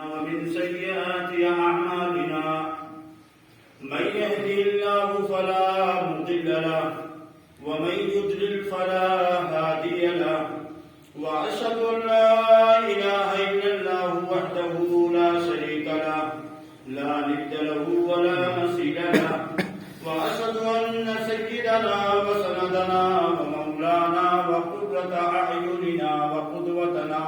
ومن سيئات أعمالنا من يهده الله فلا مضل له ومن يضلل فلا هادي له وأشهد أن لا إله إلا الله وحده لا شريك له لا ند له ولا مثيل له وأشهد أن سيدنا وسندنا ومولانا وقرة أعيننا وقدوتنا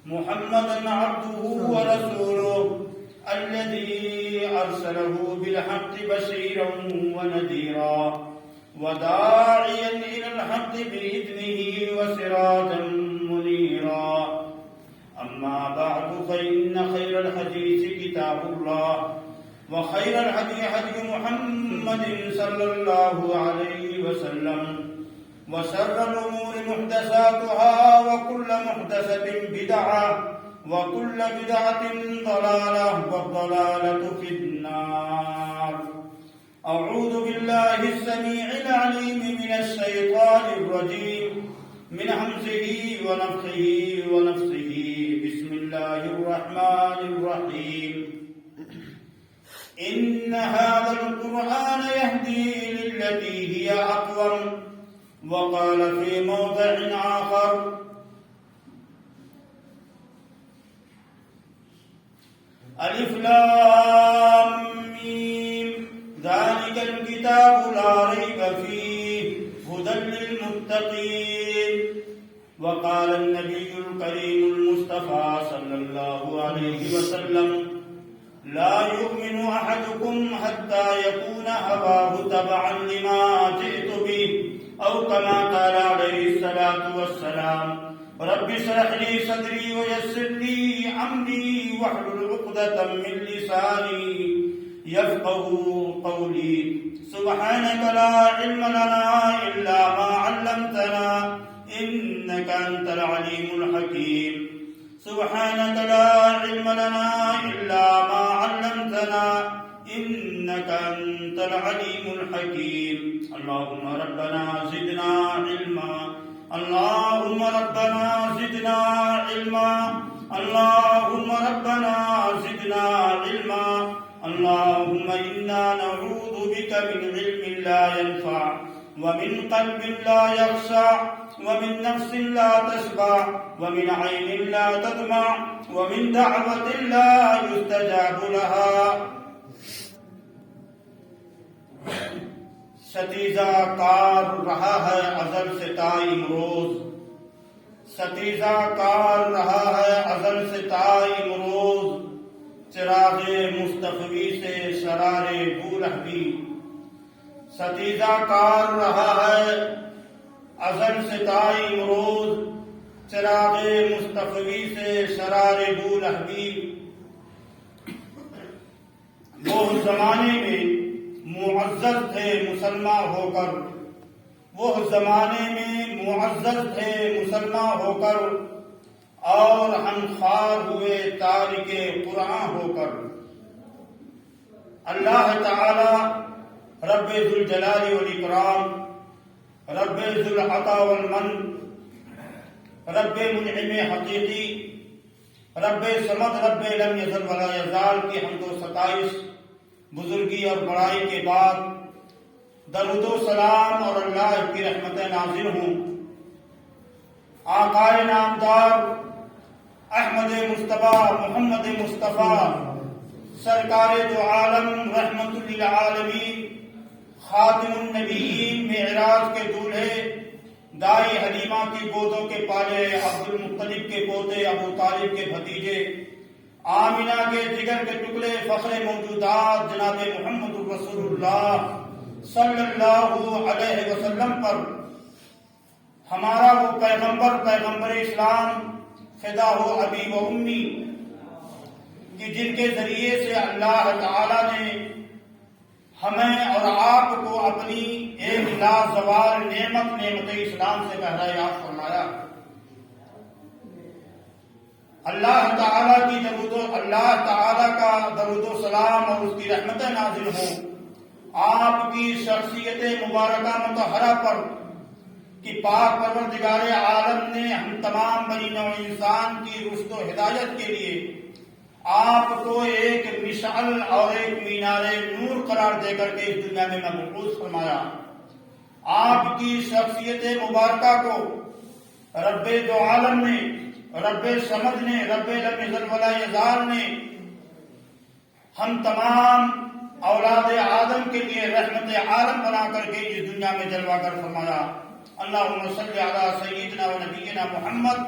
محمدا عبده ورسوله الذي أرسله بالحق بشيرا ونذيرا وداعيا إلى الحق بإذنه وسراجا منيرا. أما بعد فإن خير الحديث كتاب الله وخير الهدي هدي محمد صلى الله عليه وسلم وشر الأمور محدثاتها وكل محدثة بدعة وكل بدعة ضلالة والضلالة في النار. أعوذ بالله السميع العليم من الشيطان الرجيم من همزه ونفخه ونفسه. بسم الله الرحمن الرحيم. إن هذا القرآن يهدي للتي هي أقوم. وقال في موضع آخر ألف لام ميم ذلك الكتاب لا ريب فيه هدى للمتقين. وقال النبي الكريم المصطفى صلى الله عليه وسلم لا يؤمن أحدكم حتى يكون هواه تبعا لما جئت به أو كما قال عليه الصلاة والسلام. رب اشرح لي صدري ويسر لي أمري واحلل عقدة من لساني يفقهوا قولي. سبحانك لا علم لنا إلا ما علمتنا إنك أنت العليم الحكيم. سبحانك لا علم لنا إلا ما علمتنا إنك أنت العليم الحكيم. اللهم ربنا زدنا علما اللهم ربنا زدنا علما اللهم ربنا زدنا علما. اللهم إنا نعوذ بك من علم لا ينفع ومن قلب لا يخشع ومن نفس لا تشبع ومن عين لا تدمع ومن دعوة لا يستجاب لها. ستیزہ کار رہا ہے ازل سے تا امروز. ستیزہ کار رہا ہے ازل سے تا امروز. چراغ مصطفی سے شرار بولہبی. ستیزہ کار رہا ہے ازل سے تا امروز. چراغ مصطفی سے شرار بولہبی. وہ زمانے میں معزز تھے مسلمان ہو کر. وہ زمانے میں معزز تھے مسلمان ہو کر اور ہم خوار ہوئے تارک قرآن ہو کر. اللہ تعالی رب ذوالجلال والاکرام رب ذوالعطا والمن رب منعم حقیقی رب صمد رب لم یزل ولا یزال کی حمد و ستائش بزرگی اور بڑائی کے بعد درود و سلام اور اللہ کی رحمتیں نازل ہوں آقائے نامدار احمد مصطفیٰ محمد مصطفیٰ سرکار دو عالم رحمت للعالمین خاتم النبیین معراج کے دولہے دائی حلیمہ کی گودوں کے پالے عبد المطلب کے پوتے ابو طالب کے بھتیجے آمینہ کے جگر کے ٹکڑے فخر موجودات جناب محمد رسول اللہ صلی اللہ علیہ وسلم پر ہمارا وہ پیغمبر اسلام فدا ہو ابی و امی کہ جن کے ذریعے سے اللہ تعالی نے ہمیں اور آپ کو اپنی ایک لازوال نعمت اسلام سے بہرایاب فرمایا. اللہ تعالی کا درود و سلام اور اس کی رحمتیں نازل ہوں آپ کی شخصیت مبارکہ مطہرہ پر کہ پاک پروردگار عالم نے ہم تمام بنی نوع انسان کی رشد و ہدایت کے لیے آپ کو ایک مشعل اور ایک مینار نور قرار دے کر کے اس دنیا میں مبعوث فرمایا. آپ کی شخصیت مبارکہ کو رب دو عالم نے، رب سمد نے، رب لم یزل ولا یزال نے ہم تمام اولاد آدم کے لیے رحمت عالم بنا کر کے اس دنیا میں جلوہ گر فرمایا. اللہم صلی علی سیدنا و نبینا محمد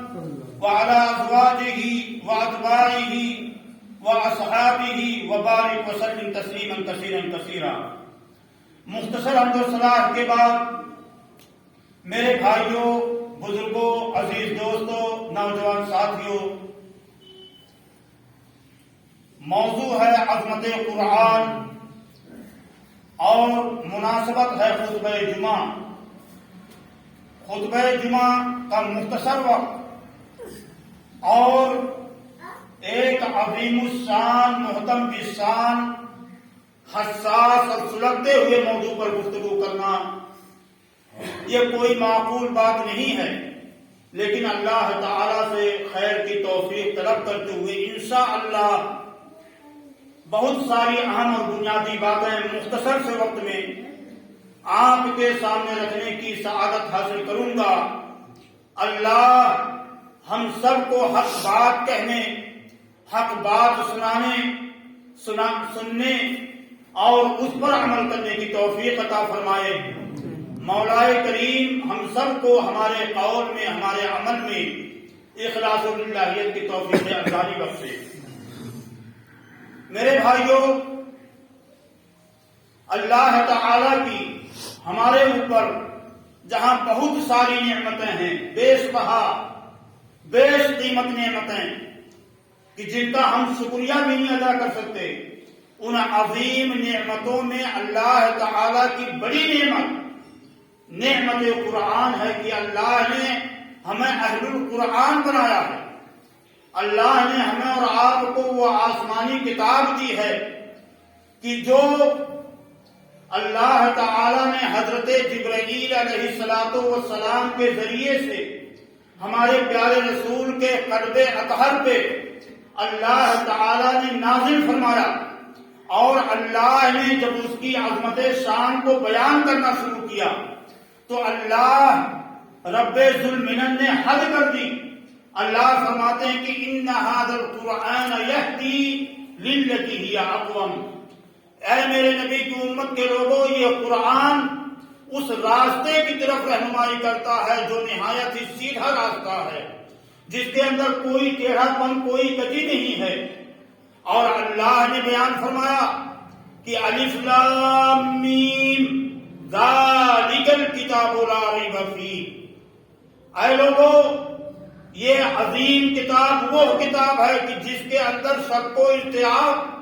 وعلی ازواجہ واتباعہ واصحابہ وبارک وسلم تسلیما کثیرا کثیرا. مختصر حمد و ثنا کے بعد میرے بھائیوں، بزرگوں، عزیز دوستوں، نوجوان ساتھیوں، موضوع ہے عظمت قرآن اور مناسبت ہے خطبہ جمعہ. خطبہ جمعہ کا مختصر وقت اور ایک عظیم الشان، محتم بالشان، حساس اور سلگتے ہوئے موضوع پر گفتگو کرنا یہ کوئی معقول بات نہیں ہے، لیکن اللہ تعالی سے خیر کی توفیق طلب کرتے ہوئے انشاءاللہ بہت ساری اہم اور بنیادی باتیں مختصر سے وقت میں آپ کے سامنے رکھنے کی سعادت حاصل کروں گا. اللہ ہم سب کو حق بات کہنے، حق بات سننے اور اس پر عمل کرنے کی توفیق عطا فرمائے. مولا کریم ہم سب کو ہمارے قول میں، ہمارے عمل میں اخلاص و للہیت کی توفیق عطا بخشے. میرے بھائیوں، اللہ تعالی کی ہمارے اوپر جہاں بہت ساری نعمتیں ہیں، بیش بہا، بیش قیمت نعمتیں کہ جن کا ہم شکریہ بھی نہیں ادا کر سکتے، ان عظیم نعمتوں میں اللہ تعالی کی بڑی نعمت قرآن ہے کہ اللہ نے ہمیں اہل القرآن بنایا ہے. اللہ نے ہمیں اور آپ کو وہ آسمانی کتاب دی ہے کہ جو اللہ تعالی نے حضرت جبرائیل علیہ السلام کے ذریعے سے ہمارے پیارے رسول کے قلب اطہر پہ اللہ تعالی نے نازل فرمایا. اور اللہ نے جب اس کی عظمت شان کو بیان کرنا شروع کیا تو اللہ رب ذوالمنن نے حد کر دی. اللہ فرماتے ہیں کہ ان ھذا القرآن یہدی للتی ہی اقوم. اے میرے نبی کی امت کے لوگوں، یہ قرآن اس راستے کی طرف رہنمائی کرتا ہے جو نہایت ہی سیدھا راستہ ہے، جس کے اندر کوئی ٹیڑھا پن، کوئی کجی نہیں ہے. اور اللہ نے بیان فرمایا کہ الف لام میم ذالک الکتاب لا ریب فیہ. اے لوگوں، یہ عظیم کتاب وہ کتاب ہے کہ جس کے اندر شک و ارتیاب،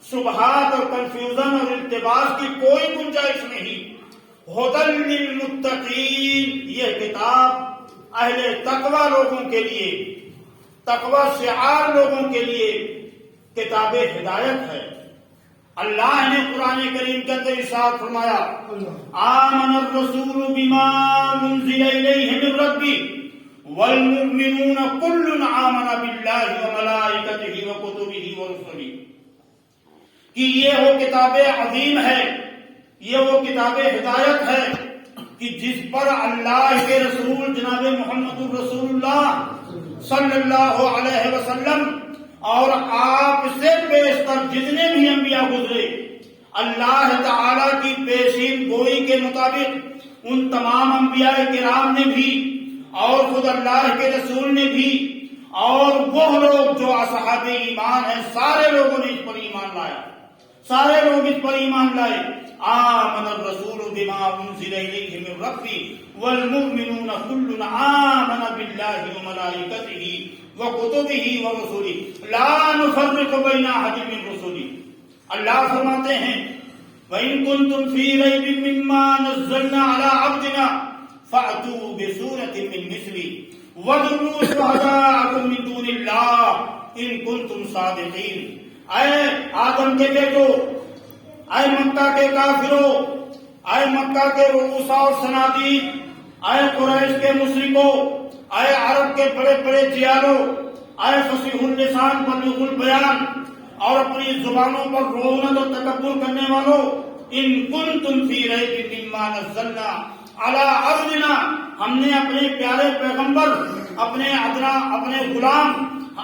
شبہات اور کنفیوژن اور التباس کی کوئی گنجائش نہیں. ھدی للمتقین، یہ کتاب اہل تقوی لوگوں کے لیے، تقوی شعار لوگوں کے لیے کتاب ہدایت ہے. اللہ نے قرآن کریم کے اندر ارشاد فرمایا آمن الرسول بما انزل الیہ من ربہ والمؤمنون کل آمن باللہ وملائکتہ وکتبہ ورسلہ، کہ یہ وہ کتاب عظیم ہے، یہ وہ کتاب ہدایت ہے کہ جس پر اللہ کے رسول جناب محمد الرسول اللہ صلی اللہ علیہ وسلم اور آپ سے بیشتر جتنے بھی انبیاء گزرے، اللہ تعالی کی پیشین گوئی کے مطابق ان تمام انبیاء کرام نے بھی اور خود اللہ کے رسول نے بھی اور وہ لوگ جو اصحاب ایمان ہیں، سارے لوگوں نے اس پر ایمان لایا، سارے لوگ اس پر ایمان لائے. آمن الرسول بما انزل الیہ من ربہ والمؤمنون کل آمن باللہ وملائکتہ وکتبہ ورسلہ لا نفرق بین احد من رسلہ. اللہ فرماتے ہیں وَإِن كُنتُمْ فِي رَيْبٍ مِّمَّا نَزَّلْنَا عَلَىٰ عَبْدِنَا فَأْتُوا بِسُورَةٍ مِّن مِّثْلِهِ وَادْعُوا شُهَدَاءَكُم مِّن دُونِ اللَّهِ إِن كُنتُمْ صَادِقِينَ. اے آدم کے بیٹو، اے مکہ کے کافروں، اے مکہ کے رؤوسا اور صنادید، اے قریش کے مشرکوں، اے عرب کے بڑے بڑے جیالوں، اے فصیح اللسان بلیغ البیان اور اپنی زبانوں پر رعونت اور تکبر کرنے والوں، ان کنتم فی ریب مما نزلنا علی عبدنا، ہم نے اپنے پیارے پیغمبر، اپنے ادنا، اپنے غلام،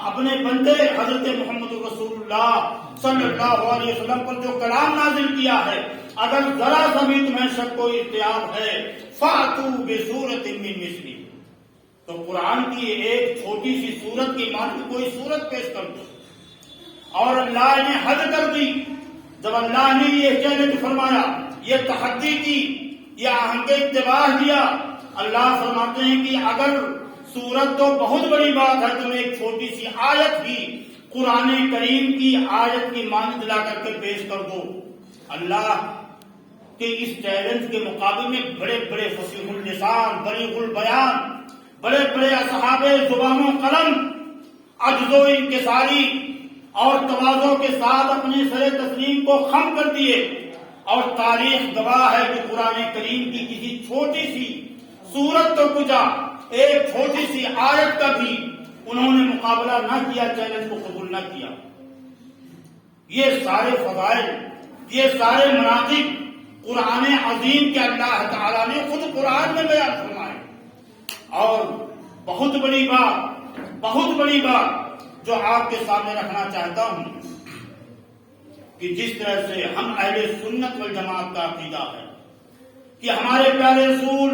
اپنے بندے حضرت محمد رسول اللہ صلی اللہ علیہ وسلم پر جو کلام نازل کیا ہے، اگر ذرا سا بھی تمہیں شک و ارتیاب ہے، فاتوا بسورۃ من مثلہ، تو قرآن کی ایک چھوٹی سی سورت کی مانند کوئی سورت پیش کر دو۔ اور اللہ نے حد کر دی، جب اللہ نے یہ چیلنج فرمایا، یہ تحدی کی، یہ آہنگ اتباع دیا، اللہ فرماتے ہیں کہ اگر سورت تو بہت بڑی بات ہے، تم ایک چھوٹی سی آیت بھی قرآن کریم کی آیت کی مانند لا کر کے پیش کر دو۔ اللہ کے اس چیلنج کے مقابلے میں بڑے بڑے فصیح اللسان، بلیغ البیان، بڑے بڑے اصحاب زبان و قلم عجز و انکساری اور تواضع کے ساتھ اپنے سر تسلیم کو خم کر دیے، اور تاریخ گواہ ہے کہ قرآن کریم کی کسی چھوٹی سی سورت تو کچھ ایک چھوٹی سی آیت کا بھی انہوں نے مقابلہ نہ کیا، چیلنج کو قبول نہ کیا۔ یہ سارے فضائل، یہ سارے مناقب قرآن عظیم کے اللہ تعالیٰ نے خود قرآن میں بیان فرمائے۔ اور بہت بڑی بات جو آپ کے سامنے رکھنا چاہتا ہوں کہ جس طرح سے ہم اہل سنت والجماعت کا عقیدہ ہے کہ ہمارے پیارے رسول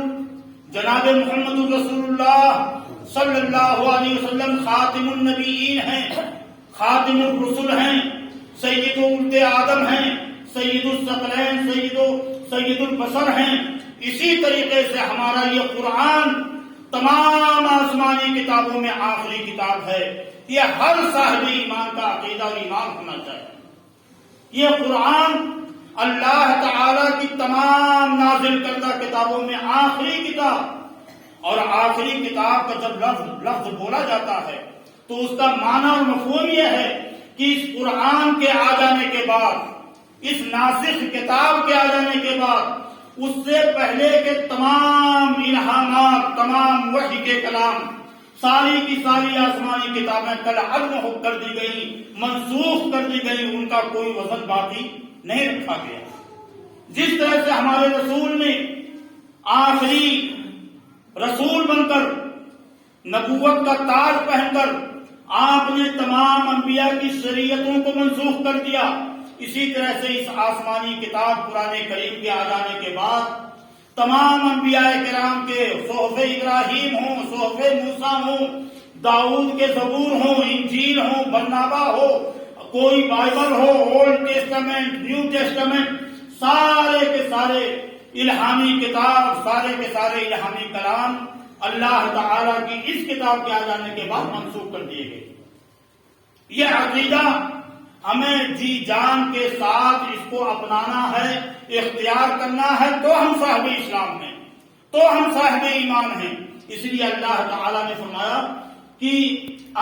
جناب محمد رسول اللہ صلی اللہ علیہ وسلم خاتم النبیین ہیں، خاتم الرسل ہیں، سید ولد آدم ہیں، سید الثقلین، سید البشر ہیں، اسی طریقے سے ہمارا یہ قرآن تمام آسمانی کتابوں میں آخری کتاب ہے۔ یہ ہر صاحب ایمان کا عقیدہ اور ایمان ہونا چاہیے۔ یہ قرآن اللہ تعالی کی تمام نازل کردہ کتابوں میں آخری کتاب، اور آخری کتاب کا جب لفظ بولا جاتا ہے تو اس کا معنی اور مفہوم یہ ہے کہ اس قرآن کے آ جانے کے بعد، اس ناسخ کتاب کے آ جانے کے بعد، اس سے پہلے کے تمام الہامات، تمام وحی کے کلام، ساری کی ساری آسمانی کتابیں کالعدم کر دی گئی، منسوخ کر دی گئی، ان کا کوئی وزن باقی نہیں رکھا گیا۔ جس طرح سے ہمارے رسول نے آخری رسول بن کر، نبوت کا تاج پہن کر آپ نے تمام انبیاء کی شریعتوں کو منسوخ کر دیا، اسی طرح سے اس آسمانی کتاب قرآن کریم کے آ جانے کے بعد تمام انبیاء کرام کے صحف ابراہیم ہوں، صحف موسیٰ ہوں، داؤد کے زبور ہوں، انجیل ہوں، برنابا ہو، کوئی بائبل ہو، اولڈ ٹیسٹامنٹ، نیو ٹیسٹامنٹ، سارے کے سارے الہامی کتاب، سارے کے سارے الہامی کلام اللہ تعالیٰ کی اس کتاب کے آ جانے کے بعد منسوخ کر دیے گئے۔ یہ عقیدہ ہمیں جی جان کے ساتھ اس کو اپنانا ہے، اختیار کرنا ہے، تو ہم صاحب اسلام ہیں، تو ہم صاحب ایمان ہیں۔ اس لیے اللہ تعالیٰ نے فرمایا کہ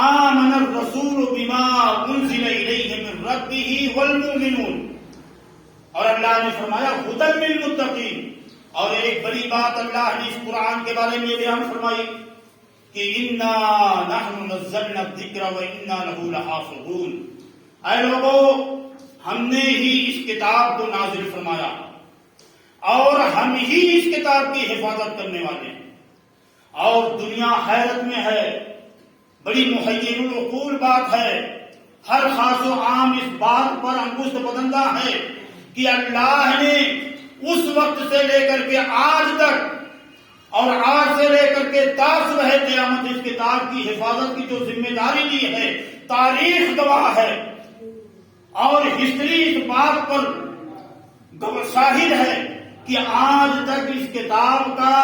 آمن الرسول بما انزل الیہ من ربہ والمؤمنون، اور اللہ نے فرمایا ھدی للمتقین۔ اور ایک بڑی بات اللہ نے اس قرآن کے بارے میں بیان فرمائی کہ انا نحن نزلنا الذکر وانا لہ لحافظون، اے لوگو ہم نے ہی اس کتاب کو نازل فرمایا اور ہم ہی اس کتاب کی حفاظت کرنے والے ہیں۔ اور دنیا حیرت میں ہے، بڑی محیر العقول بات ہے، ہر خاص و عام اس بات پر انگشت بدندہ ہے کہ اللہ نے اس وقت سے لے کر کے آج تک اور آج سے لے کر کے تا صبح قیامت اس کتاب کی حفاظت کی جو ذمہ داری لی ہے، تاریخ گواہ ہے اور ہسٹری اس بات پر شاہد ہے کہ آج تک اس کتاب کا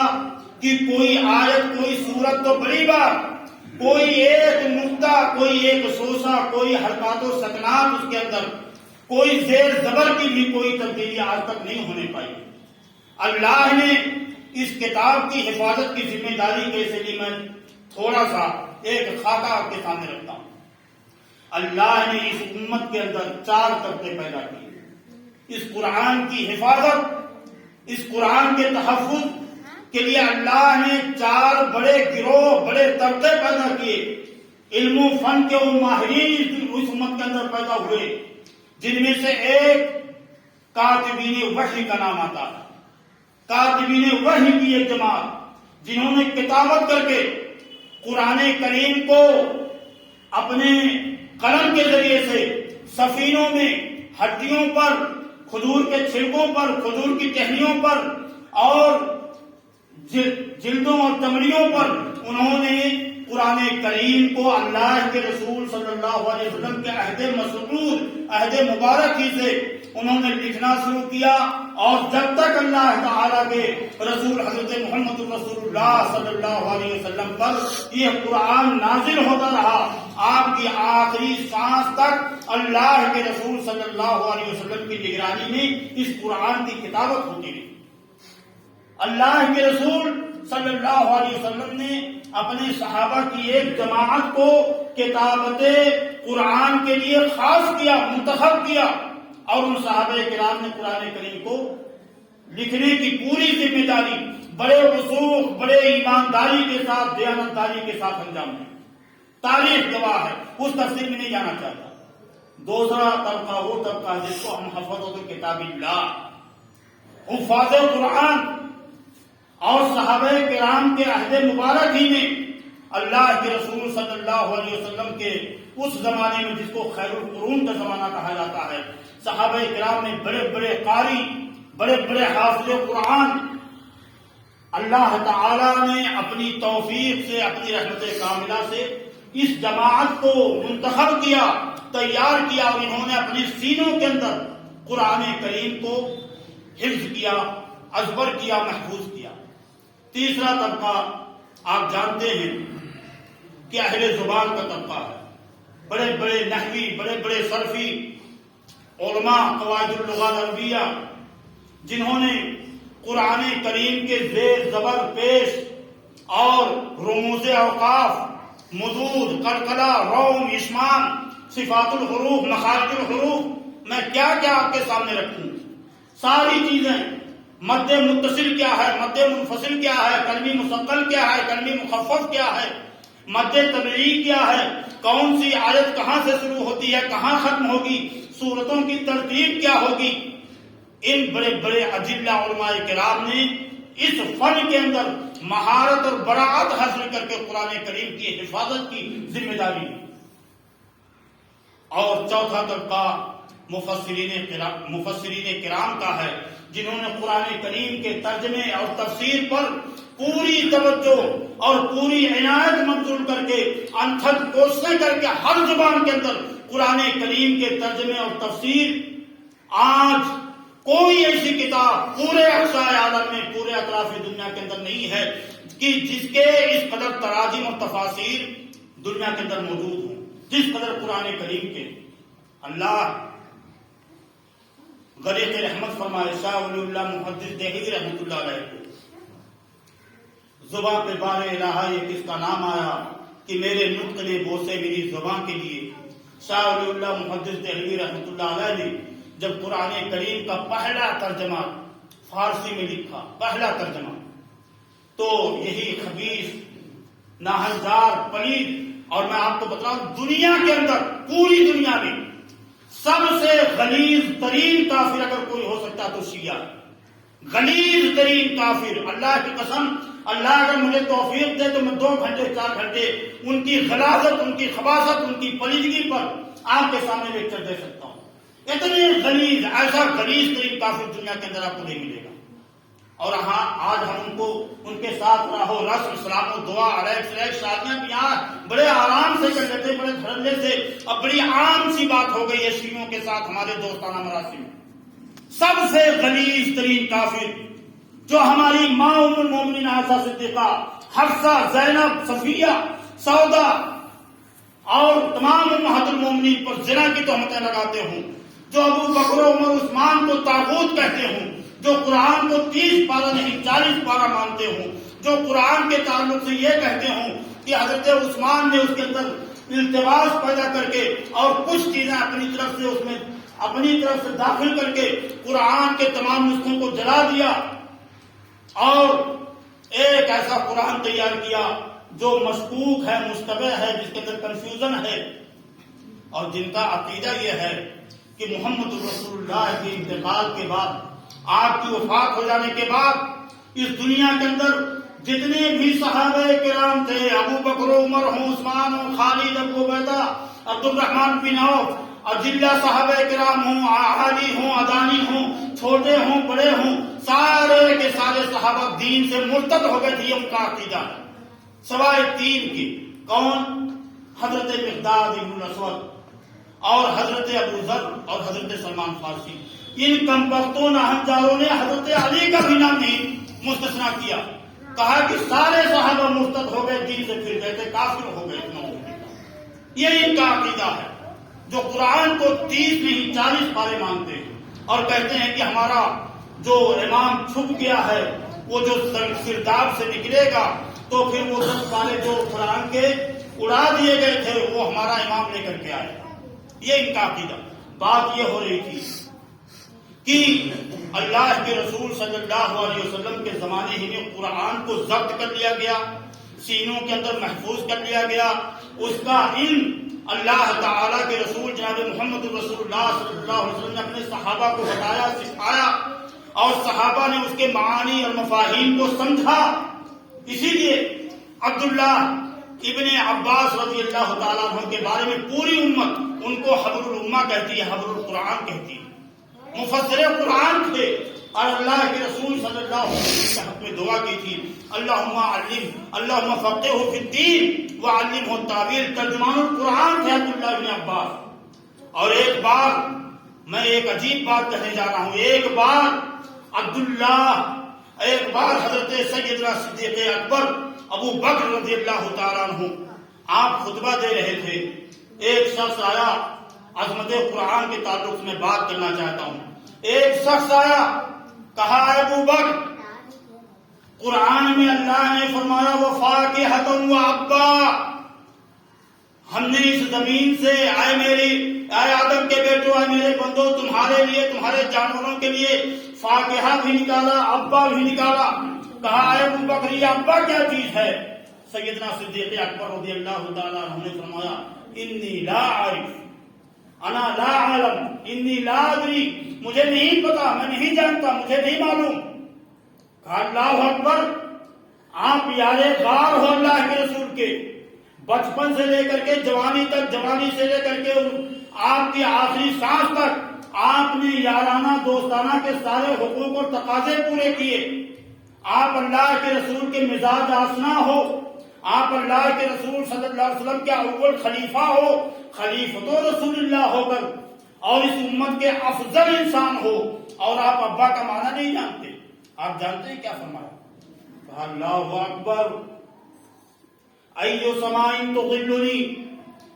کہ کوئی آیت، کوئی سورت تو بڑی بات، کوئی ایک نقطہ، کوئی ایک سوسہ، کوئی حرکات و سکنات اس کے اندر، کوئی زیر زبر کی بھی کوئی تبدیلی آج تک نہیں ہونے پائی۔ اللہ نے اس کتاب کی حفاظت کی ذمہ داری کیسے لی، میں تھوڑا سا ایک خاکہ آپ کے سامنے رکھتا ہوں۔ اللہ نے اس امت کے اندر 4 طبقے پیدا کیے۔ اس قرآن کی حفاظت، اس قرآن کے تحفظ کے لیے اللہ نے 4 بڑے گروہ، بڑے طبقے پیدا کیے۔ علم و فن کے وہ ماہرین اس امت کے اندر پیدا ہوئے جن میں سے ایک کاتبین وحی کا نام آتا ہے. کاتبین وحی کی ایک جماعت جنہوں نے کتابت کر کے قرآن کریم کو اپنے قلم کے ذریعے سے سفینوں میں ہڈیوں پر، کھجور کے چھلکوں پر، کھجور کی ٹہنیوں پر اور جلدوں اور چمڑیوں پر انہوں نے قرآن کریم کو اللہ کے رسول صلی اللہ علیہ وسلم کے عہد مسعود، عہد مبارک ہی سے انہوں نے لکھنا شروع کیا، اور جب تک اللہ تعالیٰ کے رسول حضرت محمد رسول اللہ صلی اللہ علیہ وسلم پر یہ قرآن نازل ہوتا رہا، آپ کی آخری سانس تک اللہ کے رسول صلی اللہ علیہ وسلم کی نگرانی میں اس قرآن کی کتابت ہوتی رہی. اللہ کے رسول صلی اللہ علیہ وسلم نے اپنے صحابہ کی ایک جماعت کو کتابت قرآن کے لیے خاص کیا، منتخب کیا، اور ان صحابہ کرام نے قرآن کریم کو لکھنے کی پوری ذمہ داری بڑے وثوق، بڑے ایمانداری کے ساتھ، دیانتداری کے ساتھ انجام دی. تاریخ گواہ ہے، اس تفصیل میں نہیں جانا چاہتا. دوسرا طبقہ وہ طبقہ ہے جس کو ہم حفظۃ کتاب اللہ، حفاظ قرآن، اور صحابہ کرام کے عہد مبارک ہی میں اللہ کے رسول صلی اللہ علیہ وسلم کے اس زمانے میں جس کو خیر القرون کا زمانہ کہا جاتا ہے، صحابہ کرام نے بڑے بڑے قاری، بڑے بڑے حافظ قرآن، اللہ تعالی نے اپنی توفیق سے، اپنی رحمت کاملہ سے اس جماعت کو منتخب کیا، تیار کیا، اور انہوں نے اپنے سینوں کے اندر قرآن کریم کو حفظ کیا، ازبر کیا، محفوظ کیا. تیسرا طبقہ آپ جانتے ہیں کہ اہل زبان کا طبقہ ہے. بڑے بڑے نحوی، بڑے بڑے صرفی علماء، قواعد اللغات العربیہ، جنہوں نے قرآن کریم کے زیر زبر پیش اور رموز اوقاف، مدود، قلقلہ، روم، اشمام، صفات الحروف، مخارج الحروف، میں کیا کیا آپ کے سامنے رکھوں، ساری چیزیں، مد متصل کیا ہے، مد منفصل کیا ہے، کلمی مثقل کیا ہے، کلمی مخفف کیا ہے، مد طبیعی کیا ہے، کون سی آیت کہاں سے شروع ہوتی ہے، کہاں ختم ہوگی، سورتوں کی ترتیب کیا ہوگی. ان بڑے بڑے اجلہ علماء کرام نے اس فن کے اندر مہارت اور براعت حاصل کر کے قرآن کریم کی حفاظت کی ذمہ داری لی. اور چوتھا طبقہ مفسرین کرام کا ہے، جنہوں نے قرآن کریم کے ترجمے اور تفسیر پر پوری توجہ اور پوری عنایت مبذول کر کے، انتھک کوششیں کر کے ہر زبان کے اندر قرآن کریم کے ترجمے اور تفسیر. آج کوئی ایسی کتاب پورے اقصائے عالم میں، پورے اطراف دنیا کے اندر نہیں ہے کہ جس کے اس قدر تراجم اور تفاسیر دنیا کے اندر موجود ہوں جس قدر قرآن کریم کے. اللہ غریق رحمت فرمائے شاہ ولی اللہ محدث دہلوی رحمۃ اللہ علیہ کو زباں پہ بار الہ یہ کس کا نام آیا کہ میرے نطق نے بوسے میری زباں کے لیے. شاہ ولی اللہ محدث دہلوی رحمۃ اللہ علیہ نے جب قرآن کریم کا پہلا ترجمہ فارسی میں لکھا، پہلا ترجمہ، تو یہی خبیث، ناہنجار، پلید، اور میں آپ کو بتاؤں دنیا کے اندر، پوری دنیا میں سب سے غلیظ ترین کافر اگر کوئی ہو سکتا تو شیعہ. غلیظ ترین کافر، اللہ کی قسم، اللہ اگر مجھے توفیق دے تو میں 2 گھنٹے 4 گھنٹے ان کی غلاظت، ان کی خباثت، ان کی پلیدگی پر آپ کے سامنے لیکچر دے سکتا ہوں. اتنے غلیظ، ایسا غلیظ ترین کافر دنیا کے اندر آپ کو نہیں ملے گا. اور ہاں آج ہم ان کے ساتھ راہو رسم، سلام و دعا، علیہ شادیاں بھی یہاں بڑے آرام سے کر لیتے، بڑے دھڑلے سے. اب بڑی عام سی بات ہو گئی ہے شیعوں کے ساتھ ہمارے دوستانہ مراسم. سب سے غلیظ ترین کافر جو ہماری ماں ام المومنین عائشہ صدیقہ، حفصہ، زینب، صفیہ، سودا اور تمام امہات المومنین پر زنا کی تہمتیں لگاتے ہوں، جو ابو بکر و عمر عثمان کو طاغوت کہتے ہوں، جو قرآن کو 30 پارہ نہیں 40 پارہ مانتے ہوں، جو قرآن کے تعلق سے یہ کہتے ہوں کہ حضرت عثمان نے اس کے اندر التباس پیدا کر کے اور کچھ چیزیں اپنی طرف سے اس میں اپنی طرف سے داخل کر کے قرآن کے تمام نسخوں کو جلا دیا اور ایک ایسا قرآن تیار کیا جو مشکوک ہے، مشتبہ ہے، جس کے اندر کنفیوژن ہے، اور جن کا عقیدہ یہ ہے کہ محمد رسول اللہ کے انتقال کے بعد، آپ کی وفات ہو جانے کے بعد اس دنیا کے اندر جتنے بھی صحابہ کرام تھے، ابو بکر، عمر ہوں، عثمان ہوں، خالد، ابو عبیدہ، عبد الرحمن بن عوف، اجلہ صحابہ کرام ہوں، احادی ہوں، ادانی ہوں، چھوٹے ہوں، بڑے ہوں، سارے کے سارے صحابہ دین سے مرتد ہو گئے تھے، یہ ان کا عقیدہ ہے، سوائے تین کی۔ کون؟ حضرت مقداد ابن الاسود اور حضرت ابو ذر اور حضرت سلمان فارسی۔ ان کمبختوں ناہمجاروں نے حضرت علی کا بھی نام نہیں مستثنا کیا، کہا کہ سارے صحابہ مرتد ہو گئے، دین سے پھر گئے تھے، کافر ہو گئے۔ یہ ان کا عقیدہ ہے، جو قرآن کو 30 نہیں 40 پارے مانتے ہیں اور کہتے ہیں کہ ہمارا جو امام چھپ گیا ہے، وہ جو سرداب سے نکلے گا تو پھر وہ 10 پارے جو قرآن کے اڑا دیے گئے تھے وہ ہمارا امام لے کر کے آئے گا۔ یہ ان کا عقیدہ۔ بات یہ ہو رہی تھی کہ اللہ کے رسول صلی اللہ علیہ وسلم کے زمانے ہی میں قرآن کو ضبط کر لیا گیا، سینوں کے اندر محفوظ کر لیا گیا، اس کا علم اللہ تعالیٰ کے رسول جناب محمد رسول اللہ صلی اللہ علیہ وسلم نے اپنے صحابہ کو بتایا، سکھایا، اور صحابہ نے اس کے معانی اور مفاہیم کو سمجھا۔ اسی لیے عبداللہ ابن عباس رضی اللہ تعالیٰ عنہ کے بارے میں پوری امت ان کو حبر الامہ کہتی ہے، حبر القرآن کہتی ہے، مفسر قرآن تھے، اور اللہ کے رسول صلی اللہ علیہ وسلم کے حق میں دعا کی تھی، اللہم فقہہ فی الدین وعلمہ التاویل۔ ترجمان القرآن تھے عبداللہ ابن عباس۔ اور ایک بار میں ایک عجیب بات کہنے جا رہا ہوں، ایک بار حضرت سیدنا صدیق اکبر ابو بکر رضی اللہ تعالیٰ عنہ آپ خطبہ دے رہے تھے، ایک شخص آیا، عظمت قرآن کے تعلق سے میں بات کرنا چاہتا ہوں۔ ایک شخص آیا، کہا ابو بکر، قرآن میں اللہ نے فرمایا وَفَاكِهَةً وَأَبًّا، ہم نے اس زمین سے اے آدم کے بیٹو، اے میرے بندو، تمہارے لیے، تمہارے جانوروں کے لیے فاکہہ بھی نکالا، ابا بھی نکالا۔ کہا اے ابو بکر، یہ ابا کیا چیز ہے؟ سیدنا صدیق اکبر رضی اللہ تعالیٰ عنہ نے فرمایا انی لا اعرف، انا لا اعلم، انی لا ادری، مجھے نہیں پتا، میں نہیں جانتا، مجھے نہیں معلوم۔ کہا اللہ اکبر، آپ یاد غار ہو اللہ کے رسول کے، بچپن سے لے کر کے جوانی تک، جوانی سے لے کر کے آپ کی آخری سانس تک آپ نے یارانہ دوستانہ کے سارے حقوق اور تقاضے پورے کیے۔ آپ اللہ کے رسول کے مزاج آشنا ہو، آپ اللہ کے رسول صلی اللہ علیہ وسلم کے اول خلیفہ ہو، خلیفۃ رسول اللہ ہو کر، اور اس امت کے افضل انسان ہو، اور آپ ابا کا معنی نہیں جانتے۔ آپ جانتے ہیں کیا فرمایا؟ کہا اللہ اکبر، ایو سماء تقلنی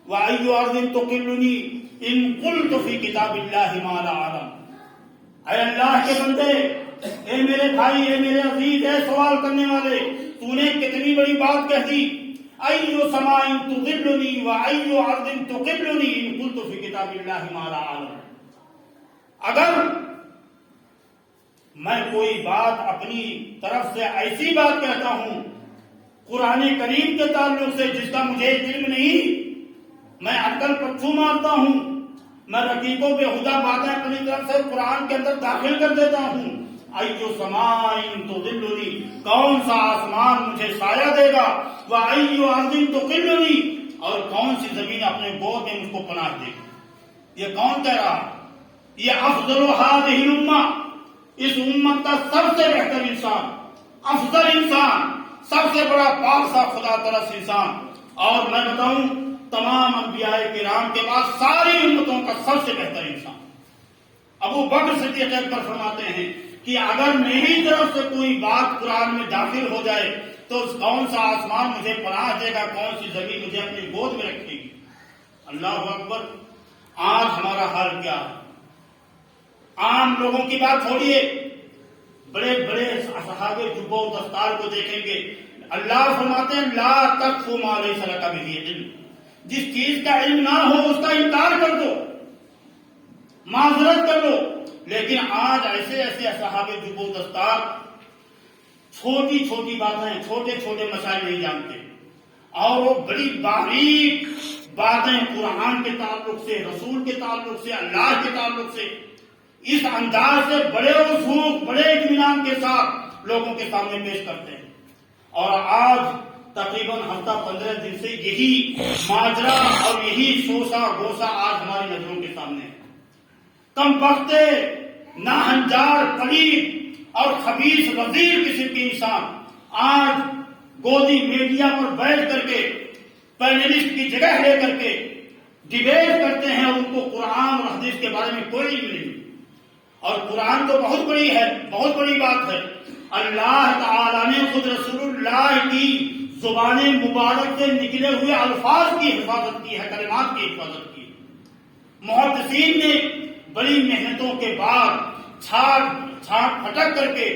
وایو ارض تقلنی ان قلت فی کتاب اللہ ما لا اعلم۔ اے اللہ کے بندے، اے میرے بھائی، اے میرے عزیز، اے سوال کرنے والے، تو نے کتنی بڑی بات کہہ دی۔ ایو سماء تقلنی وایو ارض تقلنی ان قلت فی کتاب اللہ ما لا اعلم۔ اگر میں کوئی بات اپنی طرف سے ایسی بات کہتا ہوں قرآن کریم کے تعلق سے جس کا مجھے علم نہیں، میں عقل پچھو مارتا ہوں، میں رقیب و بےہودہ باتیں اپنی طرف سے قرآن کے اندر داخل کر دیتا ہوں۔ ایو سماء تظلنی، کون سا آسمان مجھے سایہ دے گا، وایو ارض تقلنی، اور کون سی زمین اپنے گود میں مجھ کو پناہ دے گی۔ یہ کون کہہ رہا؟ یہ افضل هذه الامہ، اس امت کا سب سے بہتر انسان، افضل انسان، سب سے بڑا پاک خدا ترس انسان۔ اور میں بتاؤں، تمام انبیاء کرام کے بعد ساری امتوں کا سب سے بہتر انسان ابو بکر صدیق اکبر فرماتے ہیں کہ اگر میری طرف سے کوئی بات قرآن میں داخل ہو جائے تو کون سا آسمان مجھے پناہ دے گا، کون سی زمین مجھے اپنی گود میں رکھے گی۔ اللہ اکبر۔ آج ہمارا حال کیا ہے؟ عام لوگوں کی بات چھوڑیے، بڑے بڑے صحابہ جبہ و دستار کو دیکھیں گے، اللہ فرماتے ہیں لا تقف ما لیس لک بہ علم، جس چیز کا علم نہ ہو اس کا انکار کر دو، معذرت کر لو۔ لیکن آج ایسے ایسے صحابہ جبہ و دستار چھوٹی چھوٹی باتیں، چھوٹے چھوٹے مسائل نہیں جانتے۔ اور وہ بڑی باریک باتیں قرآن کے تعلق سے، رسول کے تعلق سے، اللہ کے تعلق سے اس انداز سے بڑے وضوح، بڑے اطمینان کے ساتھ لوگوں کے سامنے پیش کرتے ہیں. اور آج تقریباً ہفتہ 15 دن سے یہی ماجرا اور یہی سوسا گوسا آج ہماری نظروں کے سامنے ہے. کم بختے، ناہنجار، پلید اور خبیث وزیر قسم کے انسان آج گودی میڈیا پر بیٹھ کر کے پینلسٹ کی جگہ لے کر کے ڈیبیٹ کرتے ہیں اور ان کو قرآن اور حدیث کے بارے میں کوئی علم نہیں. اور قرآن تو بہت بڑی ہے، بہت بڑی بات ہے. اللہ تعالیٰ نے خود رسول اللہ کی زبان مبارک سے نکلے ہوئے الفاظ کی حفاظت کی ہے، کلمات کی حفاظت کی. محدثین نے بڑی محنتوں کے بعد چھانٹ پھٹک کر کے،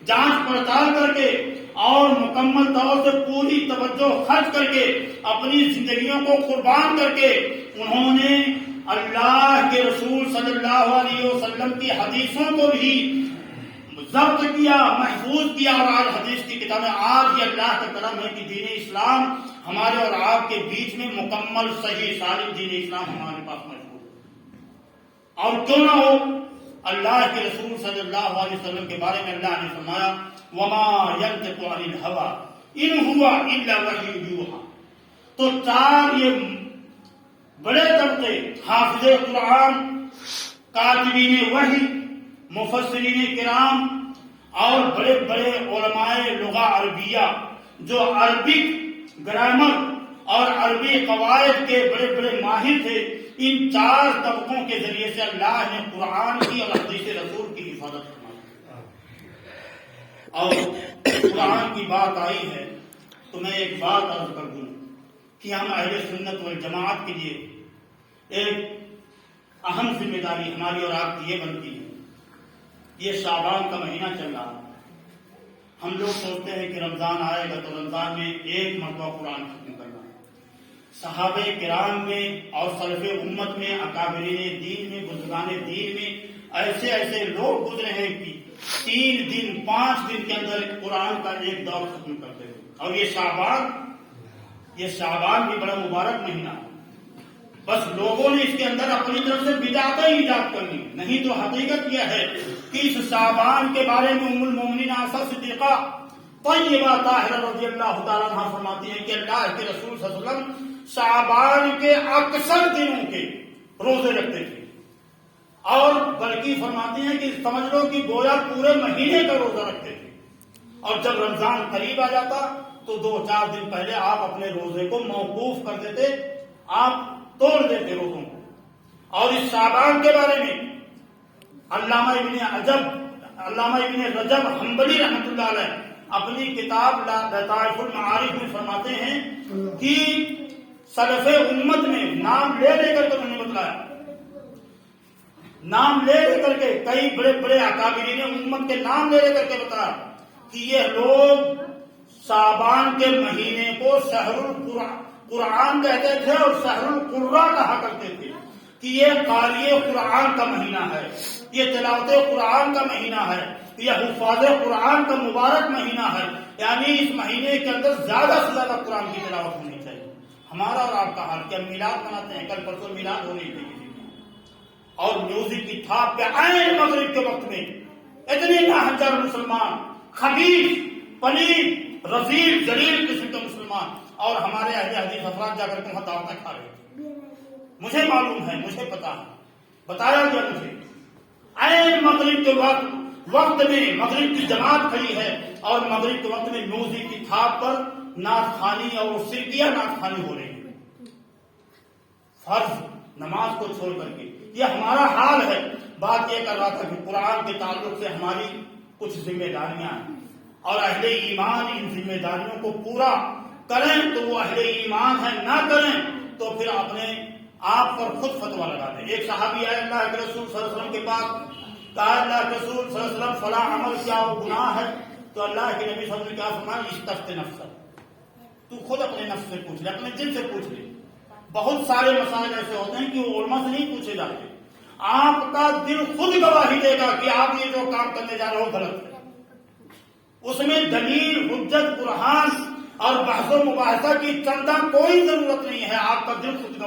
جانچ پڑتال کر کے اور مکمل طور سے پوری توجہ خرچ کر کے، اپنی زندگیوں کو قربان کر کے انہوں نے اللہ کے رسول صلی اللہ علیہ وسلم کی حدیثوں کو بھی ضبط کیا، محفوظ کیا. اور آج حدیث کی کتابیں، آج یہ اللہ کا کرم ہے کہ دین اسلام ہمارے اور آپ کے بیچ میں مکمل صحیح سالم دین اسلام ہمارے پاس موجود ہے. اور کیوں نہ ہو، اللہ کے رسول صلی اللہ علیہ وسلم کے بارے میں اللہ نے فرمایا وَمَا يَنْطِقُ عَنِ الْهَوَىٰ إِنْ هُوَ إِلَّا وَحْيٌ يُوحَىٰ. تو چار یہ بڑے طبقے، حافظ قرآن، کاتبین وحی، مفسرین کرام اور بڑے بڑے علماء لغہ عربیہ جو عربک گرامر اور عربی قواعد کے بڑے بڑے ماہر تھے، ان چار طبقوں کے ذریعے سے اللہ نے قرآن کی اور حدیث رسول کی حفاظت فرمائی. اور قرآن کی بات آئی ہے تو میں ایک بات عرض کر دوں کہ ہم اہل سنت والجماعت کے لیے ایک اہم ذمہ داری ہماری اور آپ کی یہ بنتی ہے. یہ شعبان کا مہینہ چل رہا ہے. ہم لوگ سوچتے ہیں کہ رمضان آئے گا تو رمضان میں ایک مرتبہ قرآن ختم کرنا ہے. صحابہ کرام میں اور سلف امت میں، اکابرین دین میں، بزرگان دین میں ایسے ایسے لوگ گزرے ہیں کہ 3 دن 5 دن کے اندر قرآن کا ایک دور ختم کرتے ہیں. اور یہ شعبان بھی بڑا مبارک مہینہ ہے. بس لوگوں نے اس کے اندر اپنی طرف سے بدعتیں ایجاد کرنی، نہیں تو حقیقت یہ ہے کہ اس شعبان کے بارے میں ام المومنین عائشہ صدیقہ طیبہ طاہرہ رضی اللہ تعالیٰ عنہا فرماتی ہیں کہ اللہ کے رسول صلی اللہ علیہ وسلم شعبان کے اکثر دنوں کے روزے رکھتے تھے، اور بلکہ فرماتی ہیں کہ سمجھ لو کہ گویا پورے مہینے کا روزہ رکھتے تھے. اور جب رمضان قریب آ جاتا تو 2-4 دن پہلے آپ اپنے روزے کو موقوف کر دیتے، آپ توڑ دیتے روزوں کو. اور اس شعبان کے بارے میں علامہ ابن رجب حنبلی رحمۃ اللہ علیہ اپنی کتاب لطائف المعارف میں فرماتے ہیں کہ سلف امت میں نام لے کر کے انہوں نے بتلایا، نام لے کر کے کئی بڑے بڑے اکابرین امت کے نام لے کر کے بتایا کہ یہ لوگ شعبان کے مہینے کو شہر القرآن کہتے تھے اور شہر القرآ کہا کرتے تھے کہ یہ قاری قرآن کا مہینہ ہے، یہ تلاوت قرآن کا مہینہ ہے، یہ حفاظ قرآن کا مبارک مہینہ ہے. یعنی اس مہینے کے اندر زیادہ سے زیادہ قرآن کی تلاوت ہونی چاہیے. ہمارا اور آپ کا حال کیا، میلاد مناتے ہیں، کل پرسوں میلاد ہونی چاہیے، اور میوزک کی تھاپ پہ عین مغرب کے وقت میں اتنے ناہنجار مسلمان، خبیث، پلید، رذیل، ذلیل قسم کے مسلمان، اور ہمارے اہل حدیث افراد جا کر کے وہاں دعوتیں کھا رہے ہیں. مجھے معلوم ہے، مجھے پتا ہے، بتایا گیا مجھے. عین مغرب کے وقت میں مغرب کی جماعت کھڑی ہے اور مغرب کے وقت میں میوزک کی تھاپ پر نعت خوانی اور سرکیہ نعت خوانی ہو رہی ہے، فرض نماز کو چھوڑ کر کے. یہ ہمارا حال ہے. بات یہ کر رہا تھا کہ قرآن کے تعلق سے ہماری کچھ ذمہ داریاں ہیں، اور اہل ایمان ان ذمہ داریوں کو پورا کریں تو وہ اہل ایمان ہے، نہ کریں تو پھر اپنے آپ پر خود فتویٰ لگا دیں. ایک صحابی آئے اللہ کے رسول صلی اللہ علیہ وسلم کے پاس، کہا اللہ کے رسول صلی اللہ علیہ وسلم فلاں عمل کیا وہ گناہ ہے؟ تو اللہ کے نبی صلی اللہ علیہ وسلم نے کیا فرمایا، استفت نفسک، تو خود اپنے نفس سے پوچھ لے، اپنے دل سے پوچھ لے. بہت سارے مسائل ایسے ہوتے ہیں کہ وہ علماء سے نہیں پوچھے جاتے. آپ کا دل خود گواہی دے گا کہ آپ یہ جو کام کرنے جا رہے ہو غلط ہے. اس میں دلیل، حجت، برہان اور بحث و مباحثہ کی چندہ کوئی ضرورت نہیں ہے. آپ کا دل خوشگوار